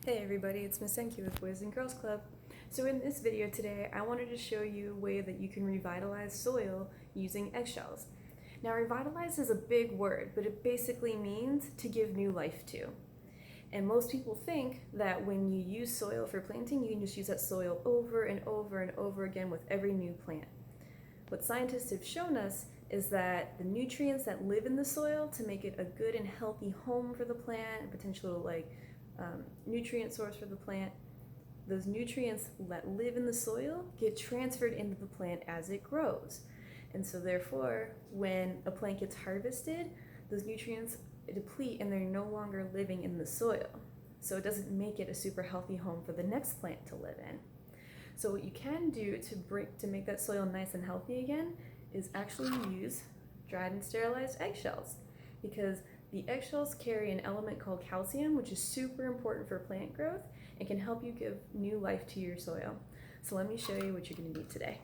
Hey everybody, it's Miss Enki with Boys and Girls Club. So in this video today, I wanted to show you a way that you can revitalize soil using eggshells. Now revitalize is a big word, but it basically means to give new life to. And most people think that when you use soil for planting, you can just use that soil over and over and over again with every new plant. What scientists have shown us is that the nutrients that live in the soil to make it a good and healthy home for the plant, and potential nutrient source for the plant, those nutrients that live in the soil get transferred into the plant as it grows. And so therefore, when a plant gets harvested, those nutrients deplete and they're no longer living in the soil. So it doesn't make it a super healthy home for the next plant to live in. So what you can do to make that soil nice and healthy again is actually use dried and sterilized eggshells, because the eggshells carry an element called calcium, which is super important for plant growth and can help you give new life to your soil. So let me show you what you're going to need today.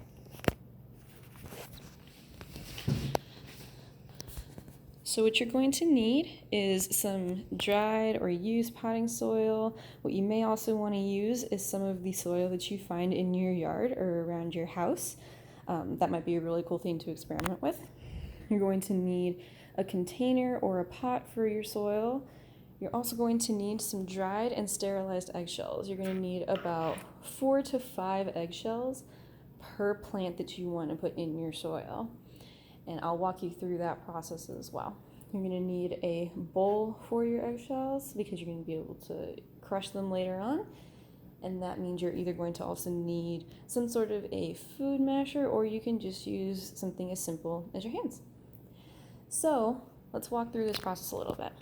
So what you're going to need is some dried or used potting soil. What you may also want to use is some of the soil that you find in your yard or around your house. That might be a really cool thing to experiment with. You're going to need a container or a pot for your soil. You're also going to need some dried and sterilized eggshells. You're going to need about 4 to 5 eggshells per plant that you want to put in your soil. And I'll walk you through that process as well. You're going to need a bowl for your eggshells because you're going to be able to crush them later on. And that means you're either going to also need some sort of a food masher, or you can just use something as simple as your hands. So let's walk through this process a little bit.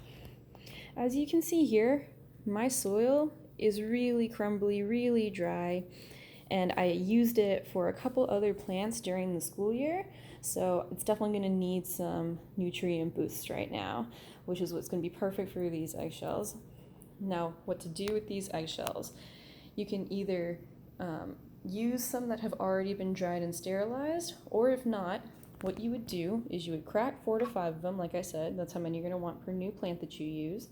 As you can see here, my soil is really crumbly, really dry, and I used it for a couple other plants during the school year, so it's definitely going to need some nutrient boosts right now, which is what's going to be perfect for these eggshells. Now, what to do with these eggshells? You can either use some that have already been dried and sterilized, or if not, what you would do is you would crack 4 to 5 of them, like I said, that's how many you're going to want per new plant that you use,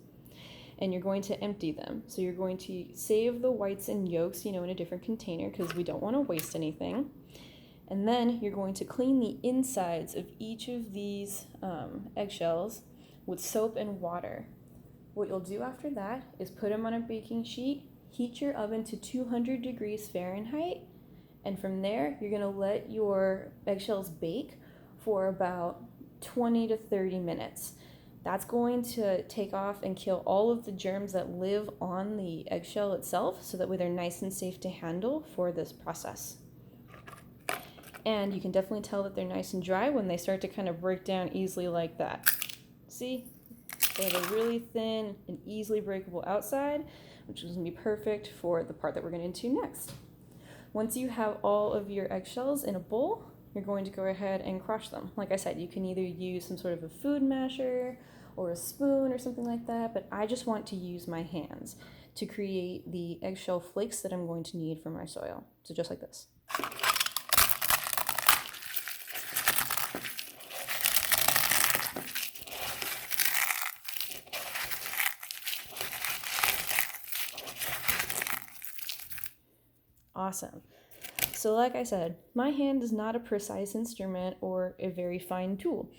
and you're going to empty them. So you're going to save the whites and yolks, in a different container because we don't want to waste anything. And then you're going to clean the insides of each of these eggshells with soap and water. What you'll do after that is put them on a baking sheet, heat your oven to 200 degrees Fahrenheit, and from there you're going to let your eggshells bake for about 20 to 30 minutes. That's going to take off and kill all of the germs that live on the eggshell itself, so that way they're nice and safe to handle for this process. And you can definitely tell that they're nice and dry when they start to kind of break down easily like that. See? They have a really thin and easily breakable outside, which is going to be perfect for the part that we're going to get into next. Once you have all of your eggshells in a bowl, you're going to go ahead and crush them. Like I said, you can either use some sort of a food masher or a spoon or something like that, but I just want to use my hands to create the eggshell flakes that I'm going to need for my soil. So just like this. Awesome. So like I said, my hand is not a precise instrument or a very fine tool.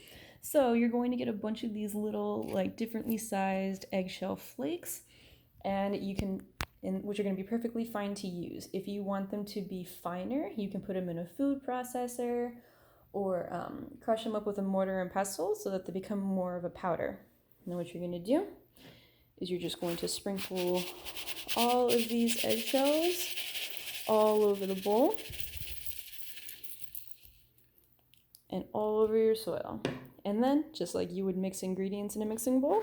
So you're going to get a bunch of these little differently sized eggshell flakes, and which are going to be perfectly fine to use. If you want them to be finer, you can put them in a food processor or crush them up with a mortar and pestle so that they become more of a powder. Now what you're going to do is you're just going to sprinkle all of these eggshells all over the bowl and all over your soil. And then, just like you would mix ingredients in a mixing bowl,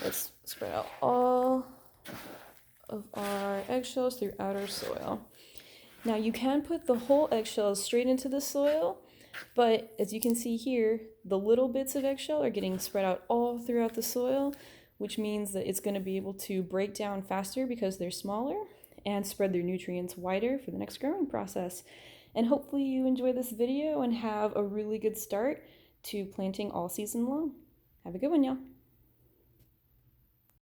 let's spread out all of our eggshells throughout our soil. Now you can put the whole eggshells straight into the soil, but as you can see here, the little bits of eggshell are getting spread out all throughout the soil, which means that it's going to be able to break down faster because they're smaller and spread their nutrients wider for the next growing process. And hopefully you enjoy this video and have a really good start to planting all season long. Have a good one, y'all.